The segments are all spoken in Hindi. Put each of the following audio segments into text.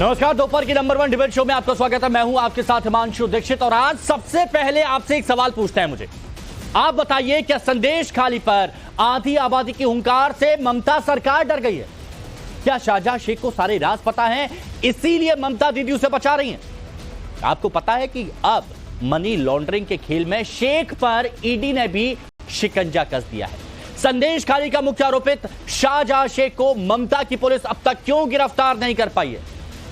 नमस्कार, दोपहर की नंबर 1 डिबेट शो में आपका स्वागत है। मैं हूं आपके साथ हिमांशु दीक्षित और आज सबसे पहले आपसे एक सवाल पूछते हैं। मुझे आप बताइए, क्या संदेश खाली पर आधी आबादी की हुंकार से ममता सरकार डर गई है? क्या शाहजहां शेख को सारे राज पता है, इसीलिए ममता दीदी उसे बचा रही हैं? आपको पता है कि अब मनी लॉन्ड्रिंग के खेल में शेख पर ईडी ने भी शिकंजा कस दिया है। संदेश खाली का मुख्य आरोपित शाहजहां शेख को ममता की पुलिस अब तक क्यों गिरफ्तार नहीं कर पाई है?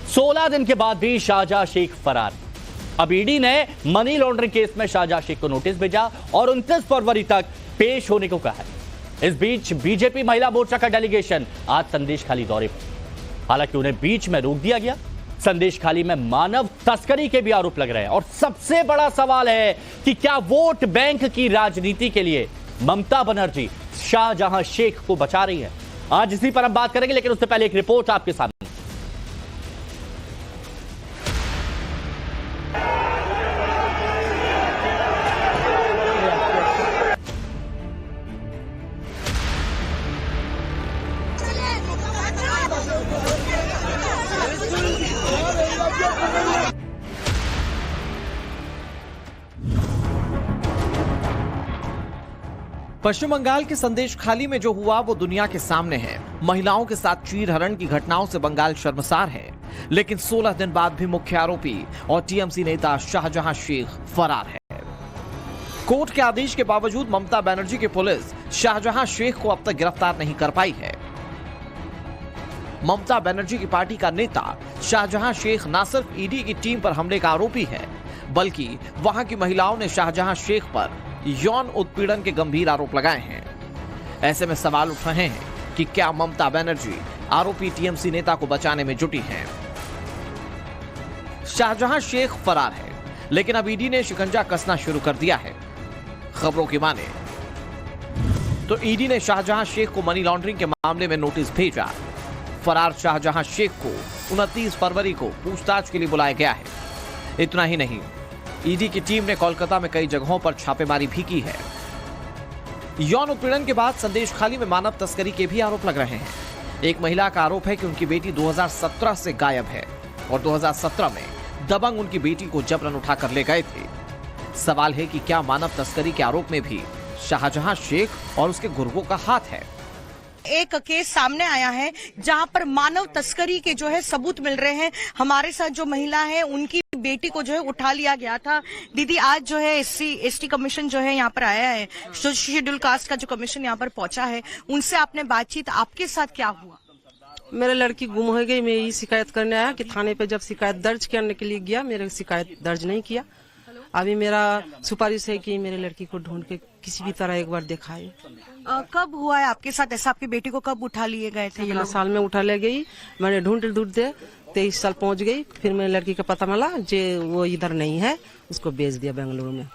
16 दिन के बाद भी शाहजहां शेख फरार। अब ईडी ने मनी लॉन्ड्रिंग केस में शाहजहां शेख को नोटिस भेजा और 29 फरवरी तक पेश होने को कहा है। इस बीच बीजेपी महिला मोर्चा का डेलीगेशन आज संदेश खाली दौरे पर। हालांकि उन्हें बीच में रोक दिया गया। संदेश खाली में मानव तस्करी के भी आरोप लग रहे हैं और सबसे बड़ा सवाल है कि क्या वोट बैंक की राजनीति के लिए ममता बनर्जी शाहजहां शेख को बचा रही है? आज इसी पर हम बात करेंगे, लेकिन उससे पहले एक रिपोर्ट आपके सामने। पश्चिम बंगाल के संदेश खाली में जो हुआ वो दुनिया के सामने है। महिलाओं के साथ चीरहरण की घटनाओं से बंगाल शर्मसार है, लेकिन 16 दिन बाद भी मुख्य आरोपी और टीएमसी नेता शाहजहां शेख फरार है। कोर्ट के आदेश के बावजूद ममता बनर्जी की पुलिस शाहजहां शेख को अब तक गिरफ्तार नहीं कर पाई है। ममता बनर्जी की पार्टी का नेता शाहजहां शेख न सिर्फ ईडी की टीम पर हमले का आरोपी है, बल्कि वहां की महिलाओं ने शाहजहां शेख पर यौन उत्पीड़न के गंभीर आरोप लगाए हैं। ऐसे में सवाल उठ रहे हैं कि क्या ममता बनर्जी आरोपी टीएमसी नेता को बचाने में जुटी हैं? शाहजहां शेख फरार है, लेकिन अब ईडी ने शिकंजा कसना शुरू कर दिया है। खबरों की माने तो ईडी ने शाहजहां शेख को मनी लॉन्ड्रिंग के मामले में नोटिस भेजा। फरार शाहजहां शेख को 29 फरवरी को पूछताछ के लिए बुलाया गया है। इतना ही नहीं, ईडी की टीम ने कोलकाता में कई जगहों पर छापेमारी भी की है। यौन उत्पीड़न के बाद संदेश खाली में मानव तस्करी के भी आरोप लग रहे हैं। एक महिला का आरोप है कि उनकी बेटी 2017 से गायब है और 2017 में दबंग उनकी बेटी को जबरन उठाकर ले गए थे। सवाल है कि क्या मानव तस्करी के आरोप में भी शाहजहां शेख और उसके गुर्गों का हाथ है? एक केस सामने आया है जहां पर मानव तस्करी के जो है सबूत मिल रहे हैं। हमारे साथ जो महिला है उनकी बेटी को जो है उठा लिया गया था। दीदी, आज जो है एसटी कमीशन जो है यहाँ पर आया है, शेड्यूल कास्ट का जो कमीशन यहाँ पर पहुंचा है, उनसे आपने बातचीत, आपके साथ क्या हुआ? मेरे लड़की गुम हो गई। मैं यही शिकायत करने आया कि थाने पे जब शिकायत दर्ज करने के लिए गया, मेरे शिकायत दर्ज नहीं किया। अभी मेरा सुपारिश है कि मेरे लड़की को ढूंढ के किसी भी तरह एक बार दिखाए। कब हुआ है आपके साथ ऐसा? आपकी बेटी को कब उठा लिए गए थे? 3 साल में उठा ले गई। मैंने ढूंढते 23 साल पहुंच गई। फिर मेरे लड़की का पता मिला जे वो इधर नहीं है, उसको बेच दिया बेंगलुरु में।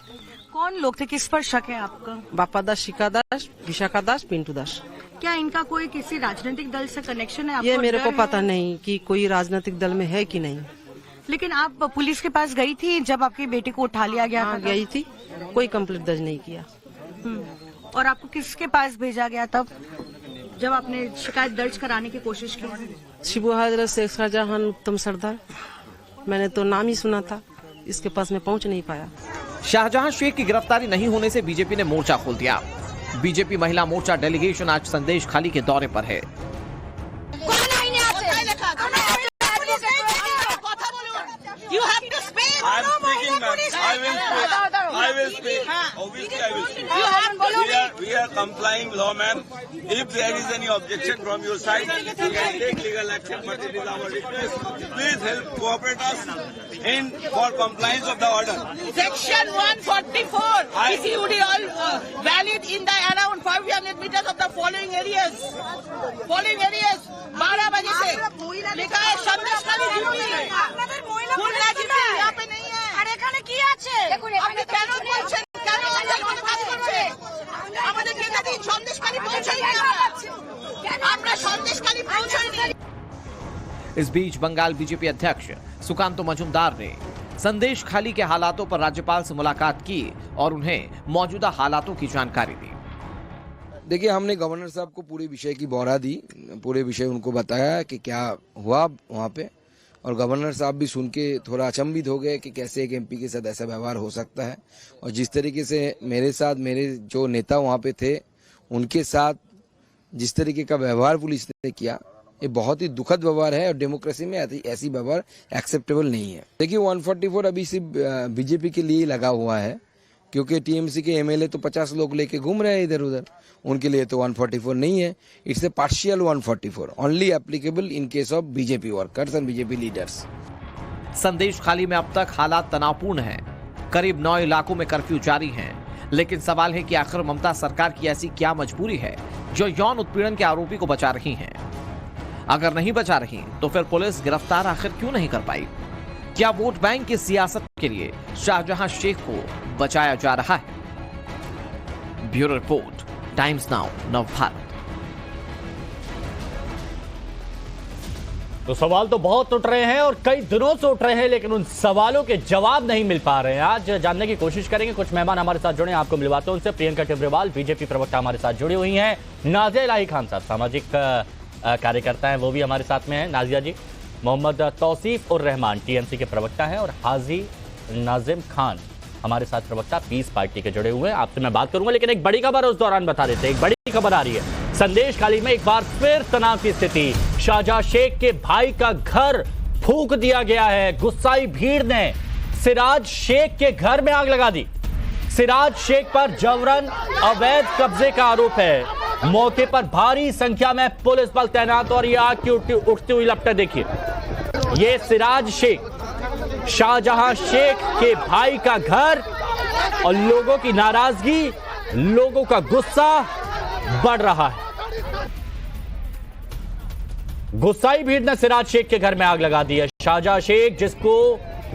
कौन लोग थे, किस पर शक है आपका? बापा दास, शिका दास, विशाखा दास, पिंटू दास। क्या इनका कोई किसी राजनीतिक दल से कनेक्शन है? ये मेरे को पता नहीं कि कोई राजनीतिक दल में है कि नहीं। लेकिन आप पुलिस के पास गई थी जब आपकी बेटी को उठा लिया गया? हाँ, गई थी। कोई कंप्लेंट दर्ज नहीं किया। और आपको किसके पास भेजा गया तब जब आपने शिकायत दर्ज कराने की कोशिश की? शिबू हजरत शेख शाहजहां उत्तम सरदार, मैंने तो नाम ही सुना था, इसके पास में पहुंच नहीं पाया। शाहजहां शेख की गिरफ्तारी नहीं होने से बीजेपी ने मोर्चा खोल दिया। बीजेपी महिला मोर्चा डेलीगेशन आज संदेश खाली के दौरे पर है। I will speak. Obviously, I will speak. We are complying, lawman. If there is any objection from your side, we can take legal action. But it is our request. Please help cooperate us for compliance of the order. Section 144 is all valid in the around 500 meters of the following areas. 12 बजे से लिखा है संदेश खाली ड्यूटी। फुल राजनीति यहाँ पे नहीं है। এখানে কি আছে? আপনি কেন বলছেন? কেন আমাদের বরবাদ করছেন? আমাদের নেতাদের সন্দেশখালী পৌঁছায়নি আমরা সন্দেশখালী পৌঁছায়নি। इस बीच बंगाल बीजेपी अध्यक्ष सुकांतो मजूमदार ने संदेश खाली के हालातों पर राज्यपाल से मुलाकात की और उन्हें मौजूदा हालातों की जानकारी दी। देखिए, हमने गवर्नर साहब को पूरे विषय की ब्यौरा दी, पूरे विषय उनको बताया कि क्या हुआ वहाँ पे, और गवर्नर साहब भी सुन के थोड़ा अचंभित हो गए कि कैसे एक एमपी के साथ ऐसा व्यवहार हो सकता है। और जिस तरीके से मेरे साथ मेरे जो नेता वहाँ पे थे उनके साथ जिस तरीके का व्यवहार पुलिस ने किया, ये बहुत ही दुखद व्यवहार है और डेमोक्रेसी में ऐसी व्यवहार एक्सेप्टेबल नहीं है। देखिए 144 अभी सिर्फ बीजेपी के लिए ही लगा हुआ है, क्योंकि टीएमसी के एमएलए तो 50 लोग लेके घूम रहे हैं इधर उधर, उनके लिए तो 144 नहीं है। It's a partial 144 only applicable in case of BJP workers and BJP leaders. संदेश खाली में अब तक हालात तनावपूर्ण हैं। करीब 9 इलाकों में कर्फ्यू जारी है, लेकिन सवाल है कि आखिर ममता सरकार की ऐसी क्या मजबूरी है जो यौन उत्पीड़न के आरोपी को बचा रही है। अगर नहीं बचा रही तो फिर पुलिस गिरफ्तार आखिर क्यों नहीं कर पाई? क्या वोट बैंक की सियासत के लिए शाहजहां शेख को बचाया जा रहा है? Bureau report, times now, Navbharat. तो सवाल तो बहुत उठ रहे हैं और कई दिनों से उठ रहे हैं, लेकिन उन सवालों के जवाब नहीं मिल पा रहे हैं। आज जानने की कोशिश करेंगे। कुछ मेहमान हमारे साथ जुड़े हैं, आपको मिलवाते हैं उनसे। प्रियंका टिब्रेवाल बीजेपी प्रवक्ता हमारे साथ जुड़ी हुई हैं। नाजिया इलाही खान साहब सामाजिक कार्यकर्ता हैं, वो भी हमारे साथ में है। नाजिया जी, मोहम्मद तौसीफ उर रहमान टीएमसी के प्रवक्ता हैं और हाजी नाजिम खान हमारे साथ प्रवक्ता पीस पार्टी के जुड़े हुए हैं। आपसे मैं बात करूंगा, लेकिन एक बड़ी खबर उस दौरान बता देते हैं। एक बड़ी खबर आ रही है, संदेश खाली में एक बार फिर तनाव की स्थिति। शाहजहां शेख के भाई का घर फूंक दिया गया है। गुस्साई भीड़ ने सिराज शेख के घर में आग लगा दी। सिराज शेख पर जबरन अवैध कब्जे का आरोप है। मौके पर भारी संख्या में पुलिस बल तैनात और ये आग की उठती हुई लपटें देखिए। ये सिराज शेख, शाहजहां शेख के भाई का घर, और लोगों की नाराजगी, लोगों का गुस्सा बढ़ रहा है। गुस्साई भीड़ ने सिराज शेख के घर में आग लगा दी है। शाहजहां शेख, जिसको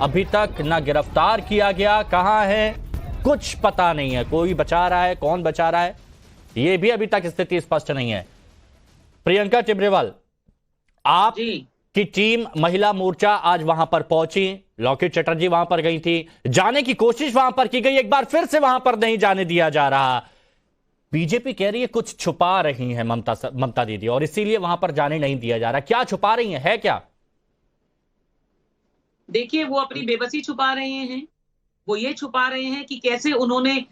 अभी तक न गिरफ्तार किया गया, कहां है कुछ पता नहीं है। कोई बचा रहा है, कौन बचा रहा है, यह भी अभी तक स्थिति स्पष्ट नहीं है। प्रियंका टिब्रेवाल, आप की टीम महिला मोर्चा आज वहां पर पहुंची, लॉकेट चटर्जी वहां पर गई थी, जाने की कोशिश वहां पर की गई, एक बार फिर से वहां पर नहीं जाने दिया जा रहा। बीजेपी कह रही है कुछ छुपा रही है ममता दीदी, और इसीलिए वहां पर जाने नहीं दिया जा रहा। क्या छुपा रही है क्या? देखिए, वो अपनी बेबसी छुपा रहे हैं। वो ये छुपा रहे हैं कि कैसे उन्होंने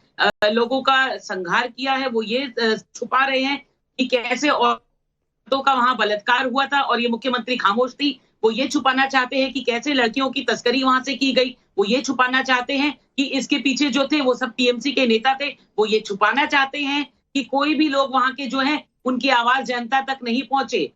लोगों का संहार किया है। वो ये छुपा रहे हैं कि कैसे औरतों का वहां बलात्कार हुआ था और ये मुख्यमंत्री खामोश थी। वो ये छुपाना चाहते हैं कि कैसे लड़कियों की तस्करी वहां से की गई। वो ये छुपाना चाहते हैं कि इसके पीछे जो थे वो सब टीएमसी के नेता थे। वो ये छुपाना चाहते हैं कि कोई भी लोग वहां के जो है उनकी आवाज जनता तक नहीं पहुंचे,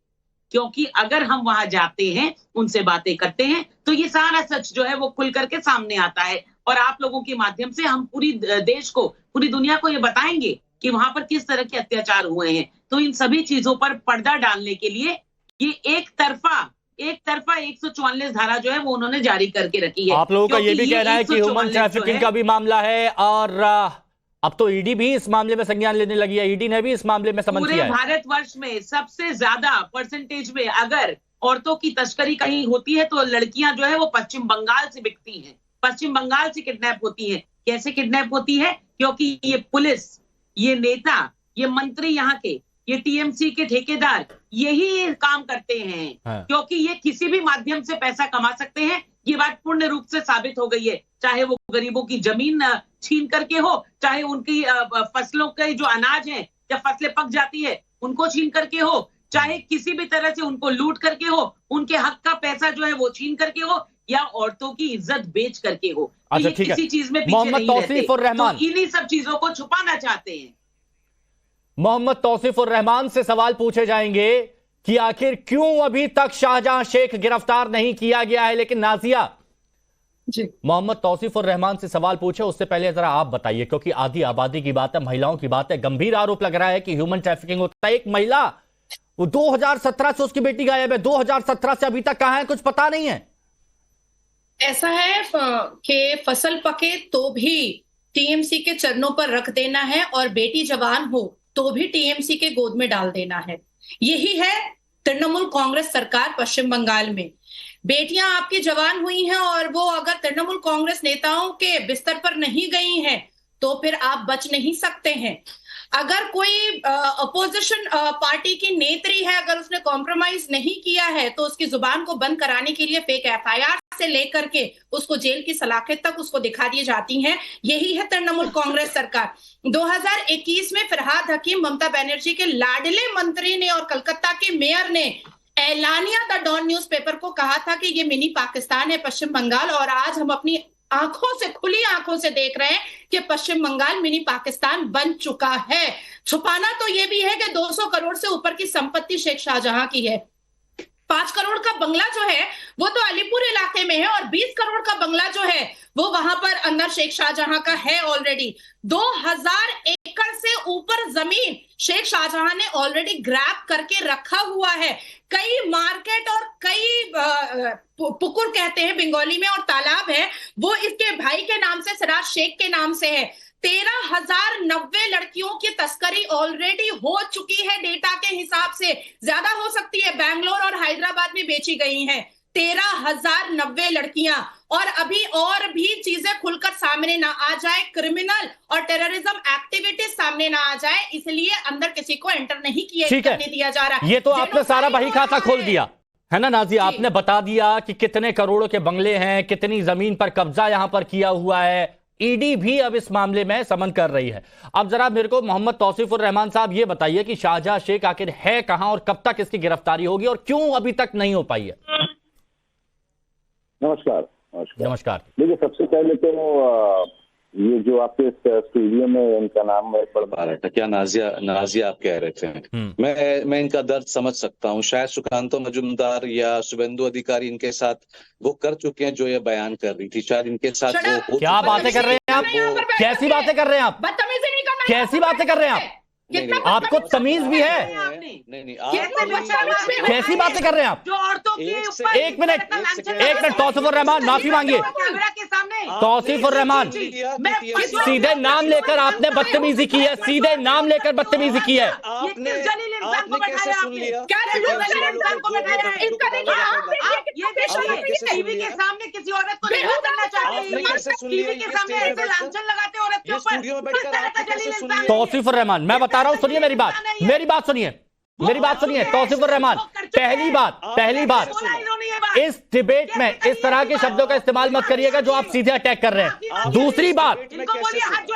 क्योंकि अगर हम वहां जाते हैं, उनसे बातें करते हैं, तो ये सारा सच जो है वो खुल करके सामने आता है। और आप लोगों के माध्यम से हम पूरी देश को, पूरी दुनिया को ये बताएंगे कि वहां पर किस तरह के अत्याचार हुए हैं। तो इन सभी चीजों पर पर्दा डालने के लिए ये एक तरफा 144 धारा जो है वो उन्होंने जारी करके रखी है। आप लोगों का ये भी कहना है कि ह्यूमन ट्रैफिकिंग का भी मामला है, और अब तो ईडी भी इस मामले में संज्ञान लेने लगी है। ईडी ने भी इस मामले में समन किया है। पूरे भारतवर्ष में सबसे ज्यादा परसेंटेज में अगर औरतों की तस्करी कहीं होती है तो लड़कियां जो है वो पश्चिम बंगाल से बिकती हैं, पश्चिम बंगाल से किडनैप होती हैं। कैसे किडनैप होती है? क्योंकि ये पुलिस, ये नेता, ये मंत्री, यहाँ के ये टीएमसी के ठेकेदार यही काम करते हैं। हाँ। क्योंकि ये किसी भी माध्यम से पैसा कमा सकते हैं। ये बात पूर्ण रूप से साबित हो गई है। चाहे वो गरीबों की जमीन छीन करके हो, चाहे उनकी फसलों के जो अनाज है, जब फसलें पक जाती है उनको छीन करके हो, चाहे किसी भी तरह से उनको लूट करके हो, उनके हक का पैसा जो है वो छीन करके हो, या औरतों की इज्जत बेच करके हो। अच्छा, ये किसी चीज में पीछे मोहम्मद नहीं रहते। तौसीफ उर रहमान, तो इन्हीं सब चीजों को छुपाना चाहते हैं। मोहम्मद तौसीफ उर रहमान से सवाल पूछे जाएंगे कि आखिर क्यों अभी तक शाहजहां शेख गिरफ्तार नहीं किया गया है। लेकिन नाजिया जी, मोहम्मद तौसीफ उर रहमान से सवाल पूछे उससे पहले जरा आप बताइए, क्योंकि आधी आबादी की बात है, महिलाओं की बात है। गंभीर आरोप लग रहा है कि ह्यूमन ट्रैफिकिंग होता है। एक महिला, वो 2017 से उसकी बेटी गायब है, 2017 से अभी तक कहां है कुछ पता नहीं है। ऐसा है कि फसल पके तो भी टीएमसी के चरणों पर रख देना है, और बेटी जवान हो तो भी टीएमसी के गोद में डाल देना है। यही है तृणमूल कांग्रेस सरकार पश्चिम बंगाल में। बेटियां आपकी जवान हुई हैं और वो अगर तृणमूल कांग्रेस नेताओं के बिस्तर पर नहीं गई हैं तो फिर आप बच नहीं सकते हैं। अगर कोई अपोजिशन पार्टी की नेत्री है, अगर उसने कॉम्प्रोमाइज नहीं किया है तो उसकी जुबान को बंद कराने के लिए फेक एफआईआर से लेकर के उसको जेल की सलाखें तक उसको दिखा दी जाती हैं। यही है तृणमूल कांग्रेस सरकार। 2021 में फरहाद हकीम ममता बनर्जी के लाडले मंत्री ने और कलकत्ता के मेयर ने एलानिया द डॉन न्यूज़पेपर को कहा था कि ये मिनी पाकिस्तान है पश्चिम बंगाल, और आज हम अपनी आंखों से, खुली आंखों से देख रहे हैं कि पश्चिम बंगाल मिनी पाकिस्तान बन चुका है। छुपाना तो ये भी है कि 200 करोड़ से ऊपर की संपत्ति शेख शाहजहां की है। 5 करोड़ का बंगला जो है वो तो अलीपुर इलाके में है, और 20 करोड़ का बंगला जो है वो वहां पर अंदर शेख शाहजहां का है ऑलरेडी। 2000 एकड़ से ऊपर जमीन शेख शाहजहां ने ऑलरेडी ग्रैब करके रखा हुआ है। कई मार्केट और कई पुकुर कहते हैं बंगाली में, और तालाब है वो इसके भाई के नाम से, सिराज शेख के नाम से है। 13,090 लड़कियों की तस्करी ऑलरेडी हो चुकी है। डेटा के हिसाब से ज्यादा हो सकती है, बैंगलोर और हैदराबाद में बेची गई हैं 13,090 लड़कियां। और अभी और भी चीजें खुलकर सामने ना आ जाए, क्रिमिनल और टेररिज्म एक्टिविटीज सामने ना आ जाए, इसलिए अंदर किसी को एंटर नहीं करने दिया जा रहा। ये तो आपने सारा बही खाता खोल दिया है ना नाजिया, आपने बता दिया कि कितने करोड़ों के बंगले हैं, कितनी जमीन पर कब्जा यहां पर किया हुआ है। ईडी भी अब इस मामले में समन कर रही है। अब जरा मेरे को मोहम्मद तौसीफुर रहमान साहब ये बताइए कि शाहजहां शेख आखिर है कहां और कब तक इसकी गिरफ्तारी होगी और क्यों अभी तक नहीं हो पाई है? नमस्कार। नमस्कार। देखिए, सबसे पहले तो ये जो आपके स्टूडियो में इनका नाम मैं पढ़ पा रहा था, क्या नाजिया आप कह रहे थे। मैं इनका दर्द समझ सकता हूँ। शायद सुकांतो मजुमदार या शुभेंदु अधिकारी इनके साथ वो कर चुके हैं जो ये बयान कर रही थी। शायद इनके साथ वो क्या बातें कर रहे हैं आप? कैसी बातें कर रहे हैं आप? कैसी बातें कर रहे हैं आप? आपको तमीज भी है? नहीं, कैसी बातें कर रहे हैं आप? एक मिनट तौसीफुर रहमान, माफी मांगिए। तौसीफुर रहमान, सीधे नाम लेकर आपने बदतमीजी की है, सीधे नाम लेकर बदतमीजी की है। आपने कैसे सुन लिया? टीवी के सामने किसी औरत को नहीं करना चाहते, टीवी के सामने ऐसे लांछन लगाते औरत के ऊपर। तौसीफुर रहमान, मैं बता रहा हूं, सुनिए मेरी बात सुनिए। तौसीफुर रहमान, पहली बात इस डिबेट में इस तरह के शब्दों का इस्तेमाल मत करिएगा जो आप सीधे अटैक कर रहे हैं। दूसरी बात,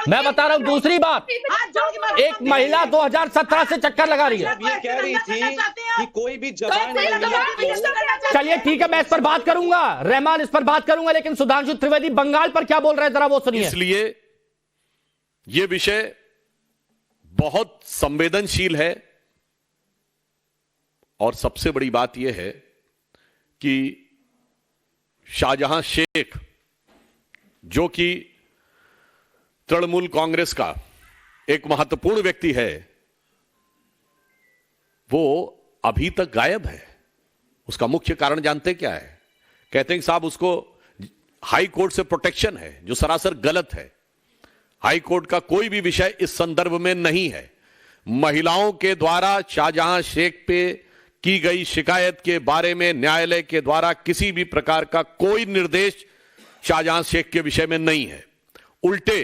मैं बता रहा हूं, दूसरी बात, एक महिला 2017 से चक्कर लगा रही है। ये कह रही थी कि कोई भी जवान चलिए ठीक है, मैं इस पर बात करूंगा, रहमान इस पर बात करूंगा, लेकिन सुधांशु त्रिवेदी बंगाल पर क्या बोल रहे हैं जरा वो सुनिए। इसलिए यह विषय बहुत संवेदनशील है, और सबसे बड़ी बात यह है कि शाहजहां शेख, जो कि तृणमूल कांग्रेस का एक महत्वपूर्ण व्यक्ति है, वो अभी तक गायब है। उसका मुख्य कारण जानते क्या है? कहते हैं कि साहब उसको हाई कोर्ट से प्रोटेक्शन है, जो सरासर गलत है। हाई कोर्ट का कोई भी विषय इस संदर्भ में नहीं है। महिलाओं के द्वारा शाहजहां शेख पे की गई शिकायत के बारे में न्यायालय के द्वारा किसी भी प्रकार का कोई निर्देश शाहजहां शेख के विषय में नहीं है। उल्टे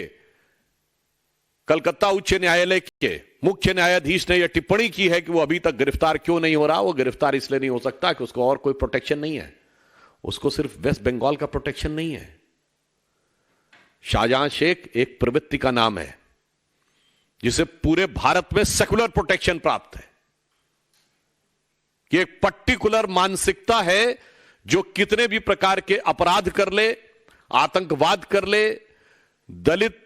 कलकत्ता उच्च न्यायालय के मुख्य न्यायाधीश ने यह टिप्पणी की है कि वो अभी तक गिरफ्तार क्यों नहीं हो रहा। वो गिरफ्तार इसलिए नहीं हो सकता कि उसको और कोई प्रोटेक्शन नहीं है। उसको सिर्फ वेस्ट बंगाल का प्रोटेक्शन नहीं है। शाहजहां शेख एक प्रवृत्ति का नाम है जिसे पूरे भारत में सेकुलर प्रोटेक्शन प्राप्त है, कि एक पर्टिकुलर मानसिकता है जो कितने भी प्रकार के अपराध कर ले, आतंकवाद कर ले, दलित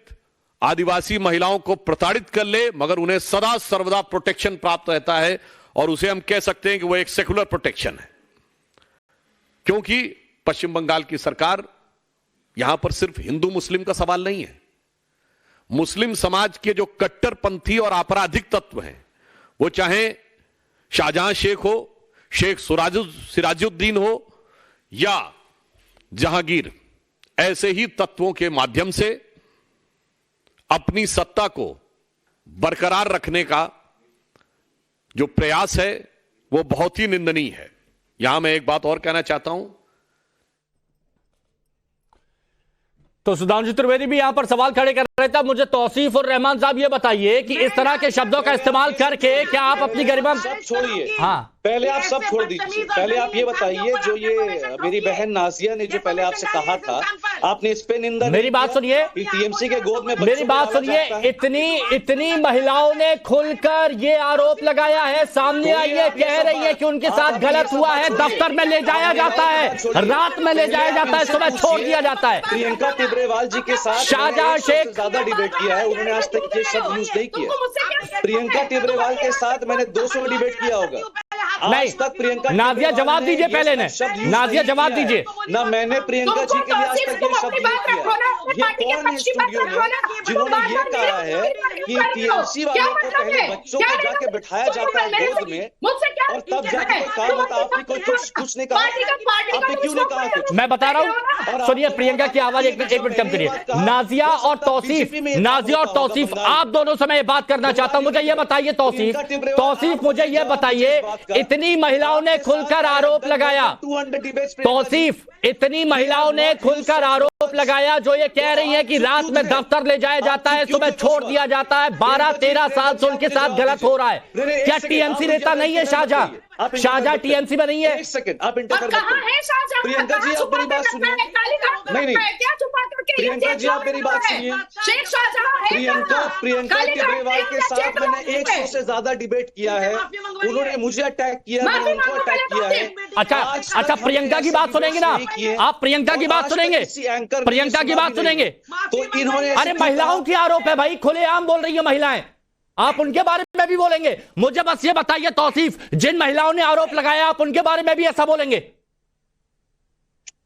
आदिवासी महिलाओं को प्रताड़ित कर ले, मगर उन्हें सदा सर्वदा प्रोटेक्शन प्राप्त रहता है। और उसे हम कह सकते हैं कि वह एक सेकुलर प्रोटेक्शन है, क्योंकि पश्चिम बंगाल की सरकार, यहां पर सिर्फ हिंदू मुस्लिम का सवाल नहीं है। मुस्लिम समाज के जो कट्टरपंथी और आपराधिक तत्व हैं, वो चाहे शाहजहां शेख हो, शेख सिराजुद्दीन हो या जहांगीर, ऐसे ही तत्वों के माध्यम से अपनी सत्ता को बरकरार रखने का जो प्रयास है वो बहुत ही निंदनीय है। यहां मैं एक बात और कहना चाहता हूं। तो सुधांशु त्रिवेदी भी यहां पर सवाल खड़े कर रहे थे। मुझे तौसीफ और रहमान साहब ये बताइए कि इस तरह के शब्दों का इस्तेमाल करके क्या आप अपनी गरिमा सब छोड़िए, हाँ पहले आप सब छोड़ दीजिए। पहले आप ये बताइए, जो ये मेरी बहन नाजिया ने जो पहले आपसे कहा था, आपने इस पे निंदा, मेरी बात सुनिए, टीएमसी के गोद में मेरी बात सुनिए, इतनी महिलाओं ने खुलकर ये आरोप लगाया है, सामने आई है, कह रही है कि उनके साथ गलत हुआ है, दफ्तर में ले जाया जाता है, रात में ले जाया जाता है, सुबह छोड़ दिया जाता है। प्रियंका तिब्रेवाल जी के साथ शाहजहां शेख ज्यादा डिबेट किया है, उन्होंने आज तक ये शब्द यूज नहीं किया। प्रियंका तिब्रेवाल के साथ मैंने 200 डिबेट किया होगा, नहीं। तक प्रियंका नाजिया जवाब दीजिए, पहले ने नाजिया जवाब दीजिए ना। मैंने प्रियंका जी के लिए आज तक ये शब्द यूज किया। ये कौन है स्टूडियो में जिन्होंने ये कहा है कि टीएमसी वालों को पहले बच्चों को जाके बिठाया जाता है गोद में और तब जाके कोई काम होता? आपने कोई कुछ नहीं कहा, आपने क्यों नहीं कहा कुछ? मैं बता रहा हूँ, सुनिए प्रियंका की आवाज एक मिनट कम करिए। नाजिया और तौसीफ आप दोनों से मैं ये बात करना चाहता हूं। मुझे ये बताइए तौसीफ मुझे ये बताइए, इतनी महिलाओं ने खुलकर आरोप लगाया, तौसीफ इतनी महिलाओं ने खुलकर आरोप लगाया जो ये कह रही है कि रात में दफ्तर ले जाया जाता है, सुबह छोड़ दिया जाता है, 12-13 साल से उनके साथ गलत हो रहा है। क्या टीएमसी नेता नहीं है शाहजहां टीएमसी में नहीं है? एक सेकंड, आप इंटरफेयर मत करिए। प्रियंका जी आप मेरी बात सुनिए। नहीं प्रियंका जी आप मेरी बात सुनिए। प्रियंका तिब्रेवाल के साथ मैंने 100 से ज्यादा डिबेट किया है, उन्होंने मुझे अटैक किया, मैंने उनको अटैक किया है। अच्छा प्रियंका की बात सुनेंगे ना आप? प्रियंका की बात सुनेंगे? प्रियंका की बात सुनेंगे? तो इन्होंने, अरे महिलाओं की आरोप है भाई, खुलेआम बोल रही है महिलाएं, आप उनके बारे में भी बोलेंगे? मुझे बस ये बताइए तौसीफ, जिन महिलाओं ने आरोप लगाया आप उनके बारे में भी ऐसा बोलेंगे?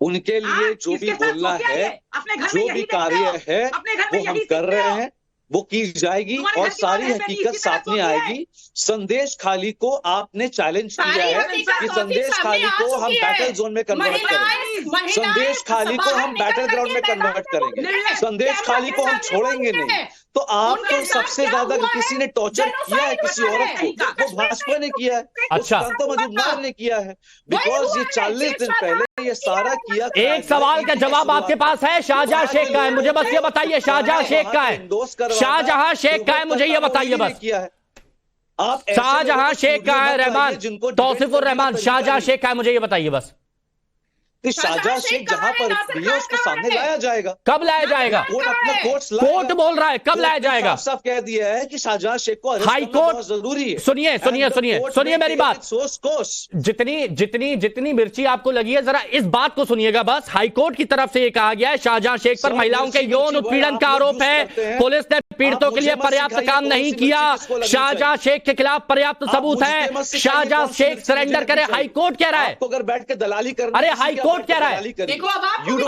उनके लिए जो भी बोलना है, जो भी कार्य है वो हम कर रहे हैं, वो की जाएगी और सारी हकीकत सामने आएगी। संदेश खाली को आपने चैलेंज किया है कि संदेश खाली को हम बैटल जोन में कन्वर्ट करेंगे, संदेश खाली को हम बैटल ग्राउंड में कन्वर्ट करेंगे, संदेश खाली को हम छोड़ेंगे नहीं। तो आपको सबसे ज्यादा किसी ने टॉर्चर किया है किसी औरत को, वो भाजपा ने किया है, अच्छा मजूमदार ने किया है, बिकॉज ये 40 दिन पहले ये सारा किया। एक सवाल का जवाब आपके पास है, शाहजहां शेख का है, मुझे बस ये बताइए शाहजहां शेख का है, शाहजहां शेख का है, मुझे ये बताइए बस। आप शाहजहां शेख का है रहमान, तौसीफ और रहमान, शाहजहां शेख का है, मुझे ये बताइए बस। शाहजहां शेख जहां पर भी है उसको सामने लाया जाएगा। कब लाया जाएगा? कोर्ट अपना कोर्ट बोल रहा है, कब लाया जाएगा? साफ कह दिया है कि शाहजहां शेख को हाई कोर्ट जरूरी है। सुनिए मेरी बात, जितनी मिर्ची आपको लगी है जरा इस बात को सुनिएगा बस। हाईकोर्ट की तरफ से यह कहा गया है शाहजहां शेख पर महिलाओं के यौन उत्पीड़न का आरोप है, पुलिस ने पीड़ितों के लिए पर्याप्त काम नहीं किया, शाहजहां शेख के खिलाफ पर्याप्त सबूत है, शाहजहां शेख सरेंडर करे, हाईकोर्ट कह रहा है। अगर बैठ के दलाली कर, अरे हाईकोर्ट कह रहा है,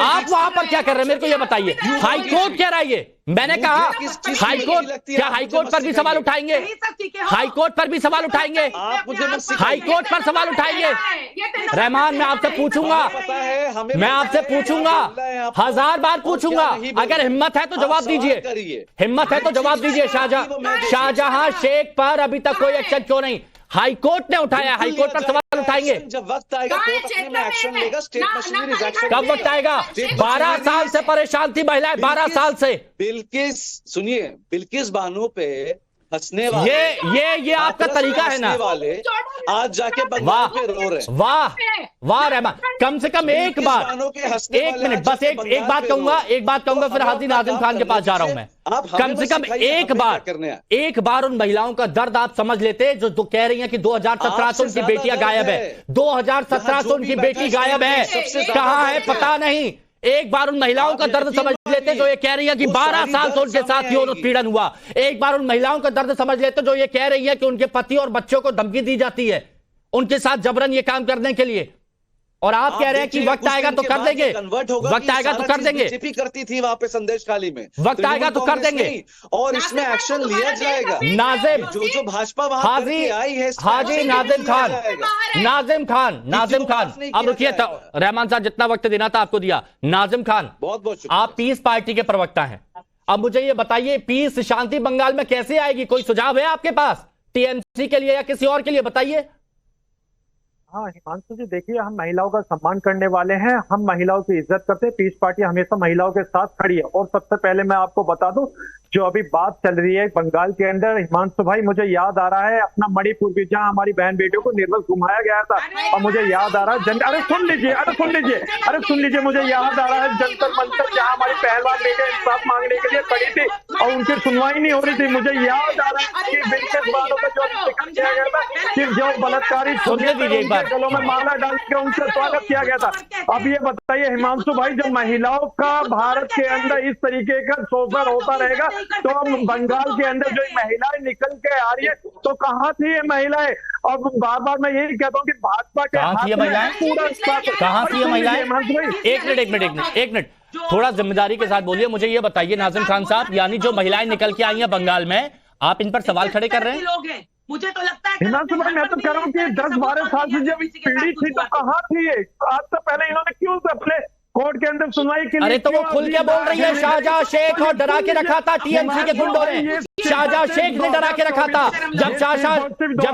आप वहां पर क्या कर रहे हैं मेरे को ये बताइए? हाईकोर्ट कह रहा है ये, मैंने कहा हाईकोर्ट, क्या हाईकोर्ट पर भी सवाल उठाएंगे? हाईकोर्ट पर भी सवाल उठाएंगे? हाईकोर्ट पर सवाल उठाएंगे? रहमान मैं आपसे पूछूंगा, मैं आपसे पूछूंगा, 1000 बार पूछूंगा, अगर हिम्मत है तो जवाब दीजिए, हिम्मत है तो जवाब दीजिए। शाहजहां शेख पर अभी तक कोई एक्शन क्यों नहीं? हाईकोर्ट ने उठाया, हाईकोर्ट पर सवाल उठाएंगे? जब वक्त आएगा कोर्ट अपने में एक्शन लेगा, स्टेट मशीनरी एक्शन। कब वक्त आएगा? 12 साल से परेशान थी महिलाएं, 12 साल से। बिल्किस सुनिए, बिल्किस बानो पे हंसने वाले, ये आपका तरीका है ना? वाले आज जाके बगदाद पे रो रहे हैं। वाह रहमान, कम से कम एक बार, एक मिनट बस, एक बात कहूंगा फिर हाजी नाजिम खान के पास जा रहा हूं मैं। कम से कम एक बार उन महिलाओं का दर्द आप समझ लेते जो कह रही हैं कि 2017 से उनकी बेटियां गायब है, 2017 से उनकी बेटी गायब है, कहां है पता नहीं। एक बार उन महिलाओं का दर्द समझ लेते जो ये कह रही है कि 12 साल से उनके साथ यौन उत्पीड़न हुआ। एक बार उन महिलाओं का दर्द समझ लेते जो ये कह रही है कि उनके पति और बच्चों को धमकी दी जाती है उनके साथ जबरन ये काम करने के लिए, और आप कह रहे हैं कि वक्त आएगा तो कर देंगे, वक्त आएगा तो कर देंगे। बीजेपी करती थी वहां पे संदेश खाली में, वक्त आएगा तो कर देंगे और इसमें एक्शन लिया जाएगा। नाजिम जो भाजपा वहां आई है, हाजी नाजिम खान, अब रुकिए, रहमान साहब जितना वक्त देना था आपको दिया। नाजिम खान, बहुत आप पीस पार्टी के प्रवक्ता हैं, अब मुझे ये बताइए पीस शांति बंगाल में कैसे आएगी? कोई सुझाव है आपके पास टीएमसी के लिए या किसी और के लिए? बताइए। हाँ हिमांशु जी, देखिए हम महिलाओं का सम्मान करने वाले हैं, हम महिलाओं की इज्जत करते हैं। पीस पार्टी हमेशा महिलाओं के साथ खड़ी है। और सबसे पहले मैं आपको बता दूं, जो अभी बात चल रही है बंगाल के अंदर, हिमांशु भाई मुझे याद आ रहा है अपना मणिपुर भी, जहां हमारी बहन बेटियों को निर्वल घुमाया गया था। और मुझे याद आ रहा है अरे सुन लीजिए, मुझे याद आ रहा है जंतर मंतर, जहां हमारी पहलवान बेटियां इंसाफ मांगने के लिए खड़ी थी और उनकी सुनवाई नहीं हो रही थी। मुझे याद आ रहा है कि विशेष बातों का जो जिक्र किया गया था कि जो बलात्कारी गलों में माला डाल के उनसे स्वागत किया गया था। अब ये बताइए हिमांशु भाई, जब महिलाओं का भारत के अंदर इस तरीके का शोषण होता रहेगा तो हम बंगाल के अंदर जो महिलाएं निकल के आ रही है तो कहाँ थी ये महिलाएं? और बार बार मैं यही कहता हूँ कि भाजपा के कहाँ थी ये महिलाएं? एक मिनट थोड़ा जिम्मेदारी के साथ बोलिए। मुझे ये बताइए नाज़िम खान साहब, यानी जो महिलाएं निकल के आई हैं बंगाल में, आप इन पर सवाल खड़े कर रहे हैं? मुझे तो लगता है हिमांशु भाई, मैं तो कह रहा हूँ कि 10-12 साल से जब पीड़ित थी तो कहाँ थी ये? आज से पहले इन्होंने क्यों अपने कोर्ट के अंदर सुनवाई के लिए? अरे तो वो खुल के बोल रही है शाहजहां शेख और डरा के रखा था टीएमसी के गुंडों ने। शाहजहां शेख ने डरा के रखा था। जब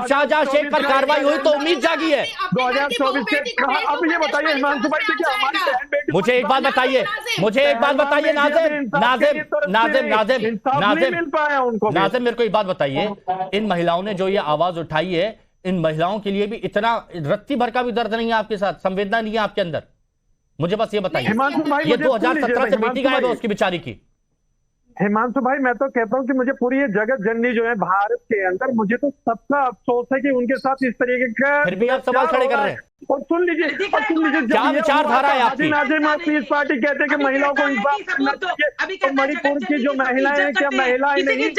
शाहजहां शेख पर कार्रवाई हुई तो उम्मीद जागी है। 2024 के अब ये बताइए हिमांशु भाई, देखिए हमारी बहन बेटी, मुझे एक बात बताइए नाज़िम, मेरे को एक बात बताइए, इन महिलाओं ने जो ये आवाज उठाई है, इन महिलाओं के लिए भी इतना रत्ती भर का भी दर्द नहीं है आपके साथ, संवेदना नहीं है आपके अंदर? मुझे बस ये बताइए। ये 2017 से बेटी गायब है उसकी बेचारी की। हिमांशु भाई, मैं तो कहता हूँ कि मुझे पूरी ये जगत जननी जो है भारत के अंदर, मुझे तो सबका अफसोस है कि उनके साथ इस तरीके का, फिर भी आप सवाल खड़े कर रहे हैं। और सुन लीजिए क्या विचारधारा है आपकी? पीस पार्टी कहते हैं कि महिलाओं को इंसाफ करना चाहिए, तो मणिपुर की जो महिलाएं हैं क्या महिलाएं नहीं?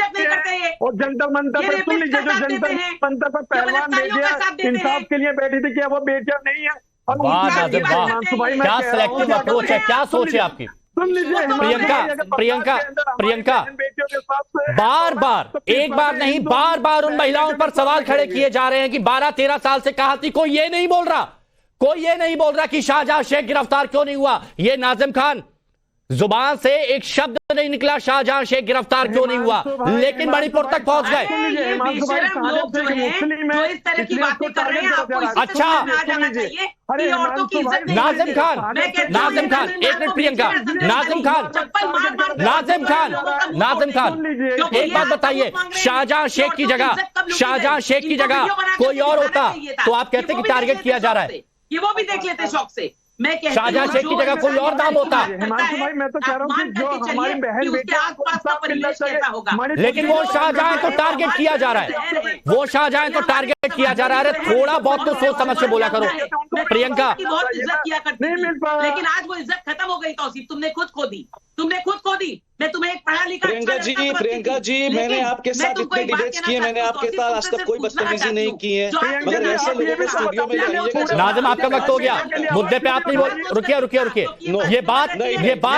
और जंतर मंतर पर सुन लीजिए, जो जंतर मंतर पर पहलवान बेटियां इंसाफ के लिए बैठी थी, क्या वो बेटियां नहीं है? क्या सिलेक्टिव अप्रोच है, क्या सोच है आपकी? प्रियंका बार बार, एक बार नहीं बार बार उन महिलाओं पर सवाल खड़े किए जा रहे हैं कि 12-13 साल से कहा थी। कोई ये नहीं बोल रहा कि शाहजहां शेख गिरफ्तार क्यों नहीं हुआ। ये नाज़िम खान जुबान से एक शब्द नहीं निकला शाहजहां शेख गिरफ्तार क्यों नहीं हुआ, लेकिन मणिपुर तक पहुंच गए। अच्छा नाज़िम खान एक मिनट, प्रियंका नाज़िम खान एक बात बताइए, शाहजहां शेख की जगह कोई और होता तो आप कहते कि टारगेट किया जा रहा है? ये वो भी देख लेते शौक से। मैं शाहजहां शेख की जगह कोई और नाम होता। हिमांशु भाई, मैं तो कह रहा हूँ कि जो हमारी बहन बेटियां होगा, लेकिन वो शाहजहां को टारगेट किया जा रहा है, अरे थोड़ा बहुत तो सोच समझ के बोला करो प्रियंका। बहुत इज्जत किया करती थी, लेकिन आज वो इज्जत खत्म हो गई। तौसीफ, तुमने खुद खो दी। मैं तुम्हें एक पढ़ा लिखा प्रियंका जी, मैंने आपके साथ इतने डिबेट्स किए, मैंने आपके साथ आज तक कोई बदतमीजी नहीं की है, मगर ऐसे लोगों को स्टूडियो में लाइए। नाज़िम, आपका वक्त हो गया, मुद्दे पे आप नहीं बोल। रुकिए। ये बात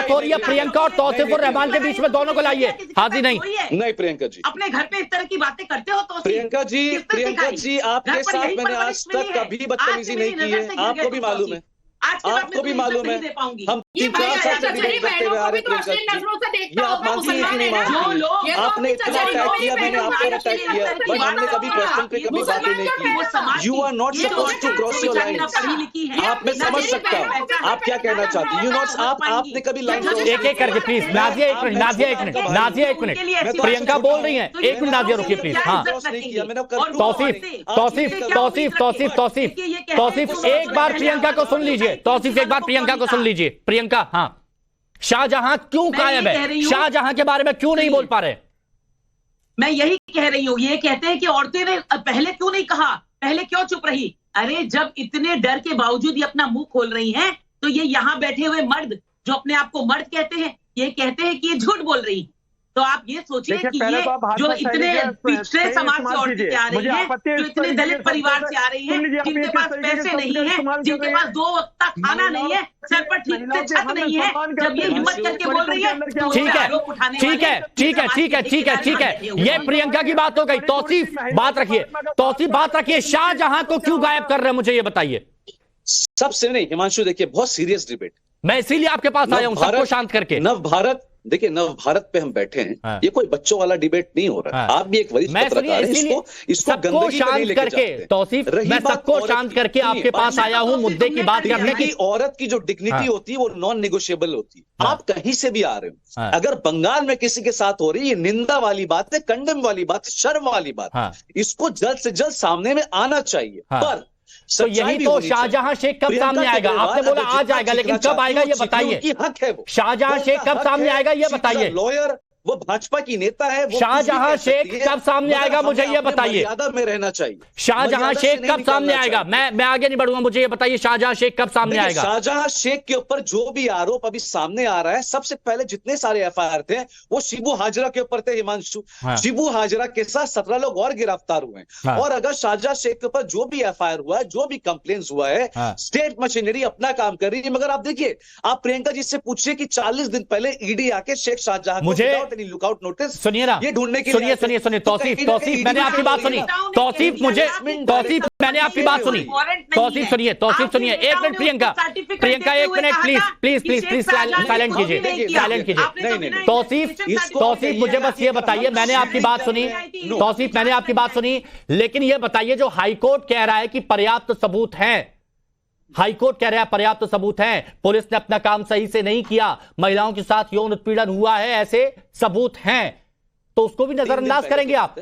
हो रही है प्रियंका और तौसीफ रहमान के बीच में, दोनों को लाइए। हाजी नहीं प्रियंका जी, अपने घर पे इस तरह की बातें करते हो तो प्रियंका जी आपके साथ मैंने आज तक कभी बदतमीजी नहीं की है, आपको भी मालूम है। हम 3-4 साल से डिबेट करते हुए आ रहे हैं। ये आप मानती हैं कि नहीं मानती? आपने इतना अटैक किया, मैंने आपको अटैक किया, बट हमने कभी पर्सन पे कभी बातें नहीं की। You are not supposed to cross your line. आप मैं समझ सकता हूँ आप क्या कहना चाहती हैं। आपने कभी लाइन एक करके प्लीज। नाजिया एक मिनट, प्रियंका बोल रही है, एक मिनट नाजिया रुकिए प्लीज। हाँ तौसीफ एक बार प्रियंका को सुन लीजिए। प्रियंका, हाँ, शाहजहां क्यों गायब है? शाहजहां के बारे में क्यों नहीं बोल पा रहे? मैं यही कह रही हूँ। ये कहते हैं कि औरतें ने पहले क्यों नहीं कहा, पहले क्यों चुप रही? अरे जब इतने डर के बावजूद ये अपना मुंह खोल रही हैं, तो ये यहाँ बैठे हुए मर्द जो अपने आप को मर्द कहते हैं, ये कहते हैं कि ये झूठ बोल रही। तो आप ये सोचिए कि ये जो इतने पिछड़े समाज से औरतें आ रही हैं, जो इतने दलित परिवार से आ रही हैं, जिनके पास पैसे नहीं है, जिनके पास 2 वक्त का खाना नहीं है, सर पर ठीक से छत नहीं है, जब ये हिम्मत करके बोल रही है, ठीक है। ये प्रियंका की बात हो गई। तौसीफ बात रखिए। शाहजहां को क्यों गायब कर रहे हैं, मुझे ये बताइए। सबसे नहीं हिमांशु, देखिए बहुत सीरियस डिबेट, मैं इसीलिए आपके पास आया हूं सबको शांत करके। नव भारत देखिए नव भारत पे हम बैठे हैं, ये कोई बच्चों वाला डिबेट नहीं हो रहा है। आप भी एक वरिष्ठ पत्रकार हैं, इसको गंदगी पे नहीं लेके जाते। तौसीफ, मैं सबको शांत करके आपके पास आया हूं मुद्दे की बात करने की। औरत की जो डिग्निटी होती है वो नॉन नेगोशिएबल होती है। आप कहीं से भी आ रहे हो, अगर बंगाल में किसी के साथ हो रही है, निंदा वाली बात है, कंडम वाली बात है, शर्म वाली बात है, इसको जल्द से जल्द सामने में आना चाहिए। पर तो यही तो शाहजहां शेख कब सामने आएगा? आपने बोला आज आएगा, लेकिन कब आएगा ये बताइए। हक है वो। शाहजहां शेख कब सामने आएगा ये बताइए। लॉयर, वो भाजपा की नेता है। शाहजहां शेख कब सामने आएगा मुझे ये बताइए। मर्यादा में रहना चाहिए। शाहजहां शेख कब सामने आएगा? मैं आगे नहीं बढ़ूंगा, मुझे ये बताइए शाहजहां शेख कब सामने आएगा। शाहजहां शेख के ऊपर जो भी आरोप अभी सामने आ रहा है, सबसे पहले जितने सारे एफआईआर थे वो शिबू हाजरा के ऊपर थे। हिमांशु, शिबू हाजरा के साथ 17 लोग और गिरफ्तार हुए हैं। और अगर शाहजहां शेख के ऊपर जो भी एफआईआर हुआ है, जो भी कंप्लेंट हुआ है, स्टेट मशीनरी अपना काम कर रही है। मगर आप देखिए, आप प्रियंका जी से पूछिए कि 40 दिन पहले ईडी आके शेख शाहजहां को विदाउट एनी लुकआउट नोटिस सुनिए ना, ये ढूंढने के सुनिए तौसीफ, मैंने आपकी बात सुनी। तौसीफ मैंने आपकी बात सुनी। तौसीफ सुनिए, एक मिनट प्रियंका एक मिनट प्लीज साइलेंट कीजिए। तौसीफ मुझे बस ये बताइए, मैंने आपकी बात सुनी। तौसीफ मैंने आपकी बात सुनी, लेकिन ये बताइए जो हाईकोर्ट कह रहा है कि पर्याप्त सबूत है, हाईकोर्ट कह रहा है पर्याप्त सबूत हैं, पुलिस ने अपना काम सही से नहीं किया, महिलाओं के साथ यौन उत्पीड़न हुआ है, ऐसे सबूत हैं, तो उसको भी नजरअंदाज करेंगे आप?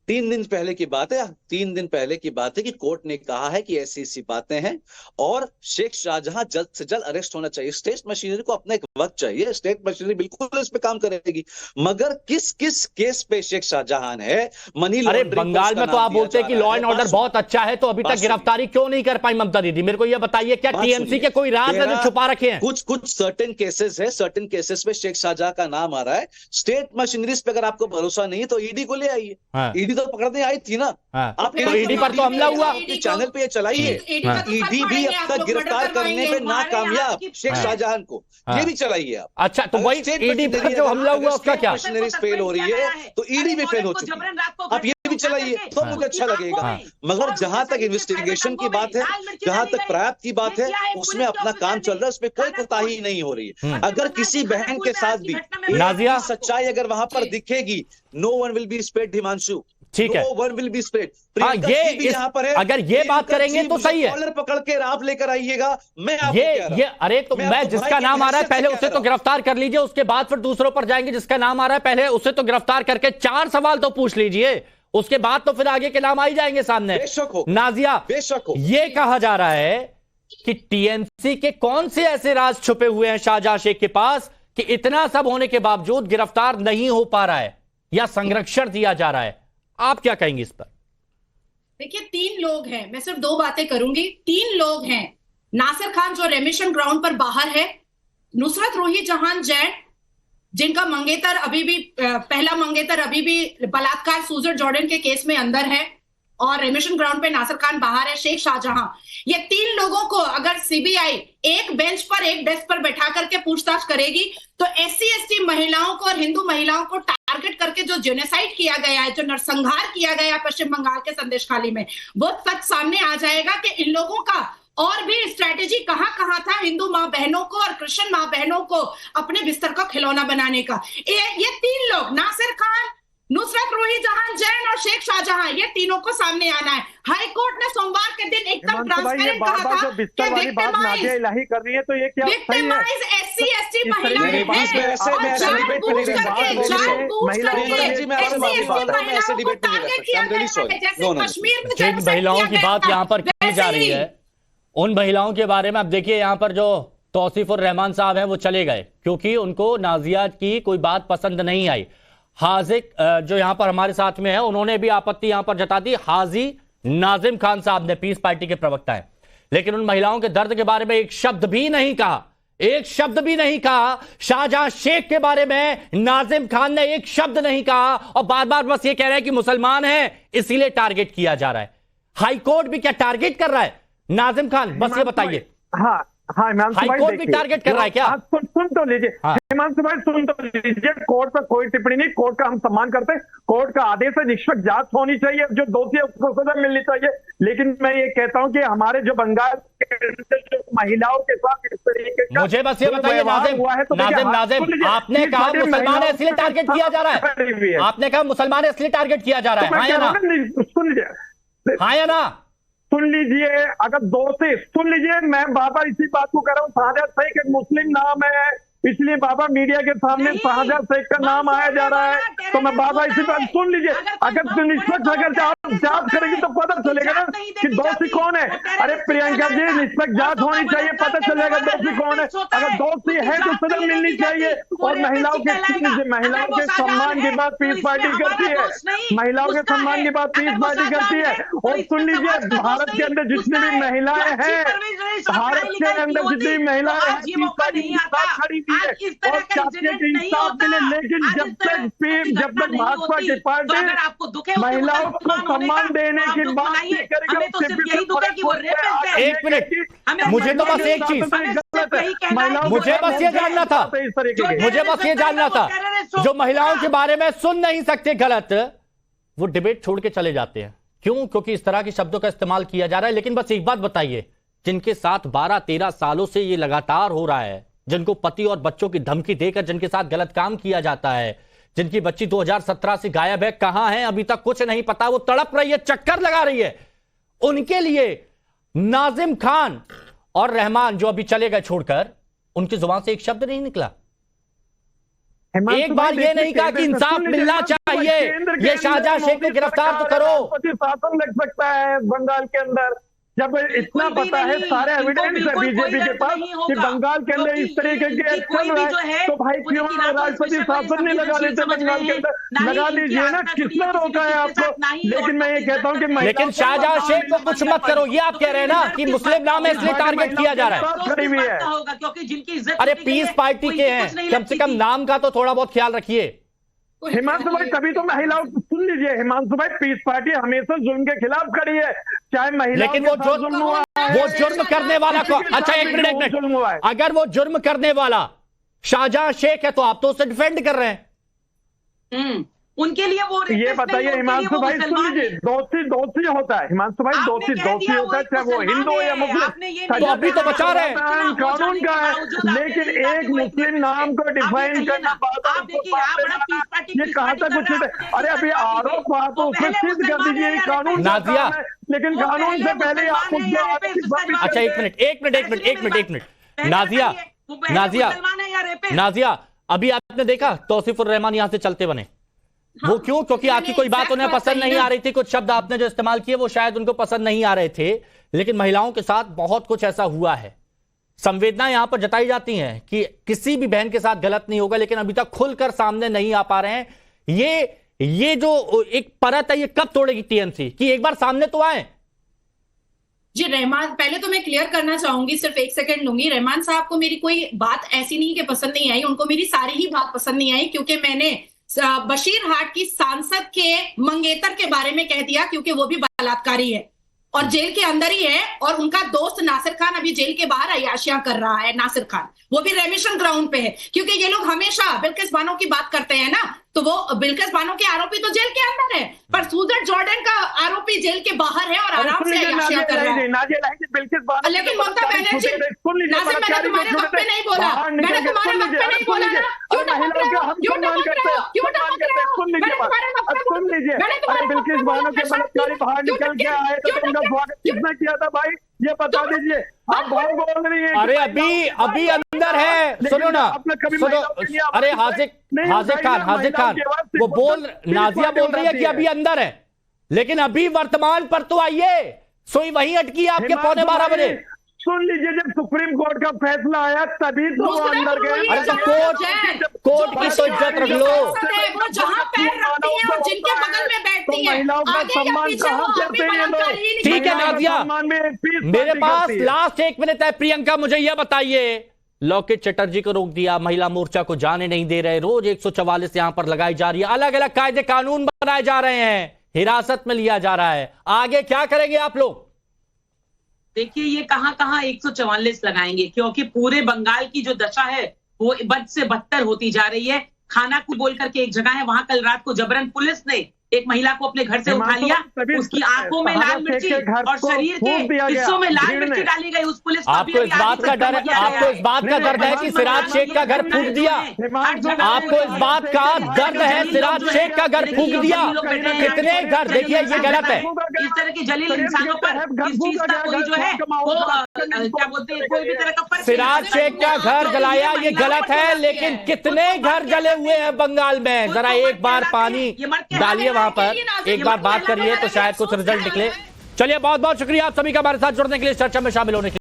3 दिन पहले की बात है, 3 दिन पहले की बात है कि कोर्ट ने कहा है कि ऐसी बातें हैं और शेख शाहजहां जल्द से जल्द अरेस्ट होना चाहिए। स्टेट मशीनरी को अपना एक वक्त चाहिए, स्टेट मशीनरी बिल्कुल इस पे काम करेगी। मगर किस किस केस पे शेख शाहजहां है मनी अरे बंगाल में तो आप बोलते हैं कि लॉ एंड ऑर्डर बहुत अच्छा है, तो अभी तक गिरफ्तारी क्यों नहीं कर पाई ममता दीदी? मेरे को यह बताइए, क्या टीएमसी के कोई राज नजर छुपा रखे हैं? कुछ सर्टेन केसेस है, सर्टेन केसेस पे शेख शाहजहां का नाम आ रहा है। स्टेट मशीनरीज पे अगर आपको भरोसा नहीं है तो ईडी को ले आइए। ईडी तो पकड़ने आई थी ना। आप ईडी पर तो हमला हुआ, चैनल पे ये चलाइए। ईडी भी अब तक गिरफ्तार करने में नाकामयाब, शेख शाहजहां को ये भी चलाइए आप। अच्छा, तो वही ईडी पर जो हमला हुआ उसका क्या? मशीनरी फेल हो रही है तो ईडी भी फेल हो चुकी है, आप ये भी चलाइए तो मुझे अच्छा लगेगा। मगर जहां तक इन्वेस्टिगेशन की बात है, जहां तक प्राप्त की बात है, उसमें अपना काम चल रहा है, उसमें कोई कोताही नहीं हो रही है। अगर किसी बहन के साथ भी नाजिया सच्चाई अगर वहां पर दिखेगी, no one will be spared Himanshu, ठीक है, no one will be spared. यहाँ पर है, अगर ये बात करेंगे तो सही है। कॉलर पकड़ के आप लेकर आइएगा, मैं ये अरे तो मैं जिसका नाम आ रहा है पहले उसे तो गिरफ्तार कर लीजिए, उसके बाद फिर दूसरों पर जाएंगे। जिसका नाम आ रहा है पहले उसे तो गिरफ्तार करके 4 सवाल तो पूछ लीजिए, उसके बाद तो फिर आगे के नाम आ ही जाएंगे सामने। नाजिया, ये कहा जा रहा है कि टीएमसी के कौन से ऐसे राज छुपे हुए हैं शाहजहां शेख के पास कि इतना सब होने के बावजूद गिरफ्तार नहीं हो पा रहा है या संरक्षण दिया जा रहा है? आप क्या कहेंगे इस पर? देखिए, 3 लोग हैं, मैं सिर्फ 2 बातें करूंगी। 3 लोग हैं, नासिर खान जो रेमिशन ग्राउंड पर बाहर है, नुसरत रूही जहान जैन जिनका मंगेतर अभी भी पहला मंगेतर अभी भी बलात्कार सूजर जॉर्डन के केस में अंदर है, और रेमिशन ग्राउंड पे नासिर खान बाहर है, शेख शाहजहां। ये 3 लोगों को अगर सीबीआई एक बेंच पर, एक डेस्क पर बैठा करके पूछताछ करेगी तो एससी एसटी महिलाओं को और हिंदू महिलाओं को टारगेट करके जो जेनोसाइड किया गया है, जो नरसंहार किया गया पश्चिम बंगाल के संदेशखाली में, वो सच सामने आ जाएगा कि इन लोगों का और भी स्ट्रैटेजी कहां कहां था हिंदू मां बहनों को और क्रिश्चियन मां बहनों को अपने बिस्तर का खिलौना बनाने का। ये 3 लोग, नासिर खान, नुसरत रूही जहान जैन और शेख शाहजहां, ये तीनों को सामने आना है। हाई कोर्ट ने सोमवार के दिन एकदम ट्रांसपेरेंट कहा था कि विक्टिमाइज कर रही है, तो ये क्या विक्टिमाइज एससी एसटी महिलाएं हैं और जानबूझ करके कश्मीर में जिन महिलाओं की बात यहाँ पर की जा रही है, उन महिलाओं के बारे में अब देखिए, यहाँ पर जो तौसीफ उर रहमान साहब हैं वो चले गए क्योंकि उनको नाजिया की कोई बात पसंद नहीं आई। हाजिक जो यहां पर हमारे साथ में है, उन्होंने भी आपत्ति यहां पर जता दी। हाजी नाजिम खान साहब ने, पीस पार्टी के प्रवक्ता हैं, लेकिन उन महिलाओं के दर्द के बारे में एक शब्द भी नहीं कहा, एक शब्द भी नहीं कहा। शाहजहां शेख के बारे में नाजिम खान ने एक शब्द नहीं कहा और बार बार बस ये कह रहे हैं कि मुसलमान हैं इसीलिए टारगेट किया जा रहा है। हाईकोर्ट भी क्या टारगेट कर रहा है नाजिम खान? बस ये बताइए। हाँ, हाँ हिमांशु भाई हाईकोर्ट भी देखिए, टारगेट कर रहा है क्या? सुन तो लीजिए हिमांशु भाई, सुन तो लीजिए। कोर्ट पर कोई टिप्पणी नहीं, कोर्ट का हम सम्मान करते हैं। कोर्ट का आदेश है, निष्पक्ष जांच होनी चाहिए, जो दोषी है उसको सजा मिलनी चाहिए। लेकिन मैं ये कहता हूँ कि हमारे जो बंगाल के महिलाओं के साथ इस तरीके का मुझे बस ये बताइए नाजिम, आपने कहा मुसलमान है इसलिए टारगेट किया जा रहा है, आपने कहा मुसलमान है इसलिए टारगेट किया जा रहा है, हाँ या ना? सुन लीजिए, हाँ या ना? सुन लीजिए, अगर दोषी, सुन लीजिए, मैं बाबा इसी बात को कह रहा हूँ, शाहजहां शेख एक मुस्लिम नाम है, इसलिए बाबा मीडिया के सामने शाहजहां शेख का नाम आया जा रहा है। तो मैं बाबा इसी बात, सुन लीजिए, अगर निष्पक्ष अगर आप जांच करेंगे तो पता चलेगा ना कि दोषी कौन है। अरे प्रियंका जी, निष्पक्ष जांच होनी चाहिए, पता चलेगा दोषी कौन है। अगर दोषी है तो सजा मिलनी चाहिए। और महिलाओं के सम्मान की बात पीस पार्टी करती है, महिलाओं के सम्मान की बात पीस पार्टी करती है। और सुन लीजिए, भारत के अंदर जितनी भी महिलाएं हैं, भारत के अंदर जितनी महिलाएं हैं, पीस पार्टी की बात खड़ी है और चाहते हैं कि इंसाफ मिले। लेकिन जब तक भाजपा की पार्टी महिलाओं को सम्मान देने की बात नहीं करेगी, एक मिनट, मुझे तो बस एक चीज, मुझे बस ये जानना था, मुझे बस ये जानना था, जो महिलाओं के बारे में सुन नहीं सकते गलत, वो डिबेट छोड़ के चले जाते हैं क्यों? क्योंकि इस तरह के शब्दों का इस्तेमाल किया जा रहा है। लेकिन बस एक बात बताइए, जिनके साथ 12-13 सालों से ये लगातार हो रहा है, जिनको पति और बच्चों की धमकी देकर जिनके साथ गलत काम किया जाता है, जिनकी बच्ची 2017 से गायब है, कहां है अभी तक कुछ नहीं पता, वो तड़प रही है, चक्कर लगा रही है, उनके लिए नाजिम खान और रहमान जो अभी चले गए छोड़कर, उनकी जुबान से एक शब्द नहीं निकला, एक बार ये नहीं कहा कि इंसाफ मिलना चाहिए, ये शाहजहां शेख को गिरफ्तार तो करो। शासन लग सकता है बंगाल के अंदर, जब इतना पता है, सारे एविडेंस है बीजेपी के पास कि बंगाल के अंदर इस तरीके के चल रहा है, तो भाई क्यों राष्ट्रपति शासन नहीं लगा लेते बंगाल के अंदर? लगा लीजिए ना, किसने रोका है आपको? लेकिन मैं ये कहता हूँ कि लेकिन शाहजहां शेख को कुछ मत करो, ये आप कह रहे हैं ना कि मुस्लिम नाम है इसलिए टारगेट किया जा रहा है। खड़ी हुई है, क्योंकि जिनकी इज्जत, अरे पीस पार्टी के हैं, कम से कम नाम का तो थोड़ा बहुत ख्याल रखिए। हिमांशु भाई, तभी तो महिलाओं, सुन लीजिए हिमांशु भाई, पीस पार्टी हमेशा जुल्म के खिलाफ खड़ी है, चाहे महिला, लेकिन वो जुर्म करने वाला को, अच्छा एक मिनट, अगर वो जुर्म करने वाला शाहजहां शेख है तो आप तो उसे डिफेंड कर रहे हैं। उनके लिए वो ये बताइए हिमांशु भाई, सुन लीजिए, दोषी होता है हिमांशु भाई, दोषी होता है, चाहे वो हिंदू हो या मुस्लिम, तो अभी तो बचा रहे हैं, कानून का है। लेकिन एक मुस्लिम नाम को डिफाइन करना, ये कहाँ तक उचित है? अरे अभी आरोप आप उसमें सिद्ध कर दीजिए, कानून नाजिया, लेकिन कानून से पहले आप, अच्छा एक मिनट, नाजिया, अभी आपने देखा तौसीफुर रहमान यहां से चलते बने, वो क्यों? क्योंकि आपकी कोई बात उन्हें पसंद नहीं आ रही थी, कुछ शब्द आपने जो इस्तेमाल किए वो शायद उनको पसंद नहीं आ रहे थे। लेकिन महिलाओं के साथ बहुत कुछ ऐसा हुआ है, संवेदना यहां पर जताई जाती हैं कि किसी भी बहन के साथ गलत नहीं होगा, लेकिन अभी तक खुलकर सामने नहीं आ पा रहे हैं। ये जो एक परत है, ये कब तोड़ेगी टीएमसी कि एक बार सामने तो आए? जी रहमान, पहले तो मैं क्लियर करना चाहूंगी, सिर्फ एक सेकंड लूंगी। रहमान साहब को मेरी कोई बात ऐसी नहीं कि पसंद नहीं आई, उनको मेरी सारी ही बात पसंद नहीं आई, क्योंकि मैंने बशीरहाट की सांसद के मंगेतर के बारे में कह दिया, क्योंकि वो भी बलात्कारी है और जेल के अंदर ही है, और उनका दोस्त नासिर खान अभी जेल के बाहर अय्याशियां कर रहा है। नासिर खान वो भी रेमिशन ग्राउंड पे है, क्योंकि ये लोग हमेशा बिल्किस बानो की बात करते हैं ना, तो वो बिल्किस बानो के आरोपी तो जेल के अंदर है, पर सूजन जॉर्डन का आरोपी जेल के बाहर है और आराम से अय्याशियां कर रहा है। लेकिन ममता बनर्जी, नासिर, मैंने तुम्हारे हक पे नहीं बोला, मैंने तुम्हारे हक पे नहीं बोला ना, क्यों टपक रहे हो, क्यों टपक रहे हो, क्यों टपक रहे हो? मैंने तुम्हारे हक पे सुन लीजिए, बिल्किस बानो के बलात्कारी बाहर निकल के आए तो उनका स्वागत किसने किया था भाई, ये बता दीजिए। आप बहुत बोल रही है, अरे अभी अंदर है, सुनो ना, सुनो, अरे हाजिर खान वो नाजिया बोल रही है कि अभी अंदर है, लेकिन अभी वर्तमान पर तो आइए, सोई वहीं अटकी आपके 11:15 सुन लीजिए, जब सुप्रीम कोर्ट का फैसला आया तभी तो वो अंदर गए। अरे तो कोर्ट की तो इज्जत रख लो, वो जहां पैर रखती है और जिनके बगल में बैठती है, महिलाओं का सम्मान कहाँ करते हैं लोग? ठीक है नाजिया, मेरे पास लास्ट 1 मिनट है। प्रियंका, मुझे यह बताइए, लौकित चटर्जी को रोक दिया, महिला मोर्चा को जाने नहीं दे रहे, रोज 144 यहां पर लगाई जा रही है, अलग अलग कायदे कानून बनाए जा रहे हैं, हिरासत में लिया जा रहा है, आगे क्या करेंगे आप लोग? देखिए ये कहाँ 144 लगाएंगे, क्योंकि पूरे बंगाल की जो दशा है वो बद से बदतर होती जा रही है। खाना को बोल करके एक जगह है, वहां कल रात को जबरन पुलिस ने एक महिला को अपने घर से उठा लिया, उसकी आंखों में लाल मिर्ची और शरीर के हिस्सों में लाल मिर्ची डाली गई। उस पुलिस आपको इस बात का डर है, आपको इस बात का दर्द है कि सिराज शेख का घर फूंक दिया, आपको इस बात का दर्द है सिराज शेख का घर फूंक दिया। कितने घर, देखिए ये गलत है। इस तरह के जलील इंसानों पर इस चीज का कोई जो है वो क्या बोलते हैं, कोई भी तरह का सिराज शेख का घर जलाया ये गलत है, लेकिन कितने घर जले हुए हैं बंगाल में, जरा एक बार पानी डालिए वहां पर, एक बार बात करिए तो शायद कुछ रिजल्ट निकले। चलिए बहुत बहुत शुक्रिया आप सभी का हमारे साथ जुड़ने के लिए, चर्चा में शामिल होने के लिए।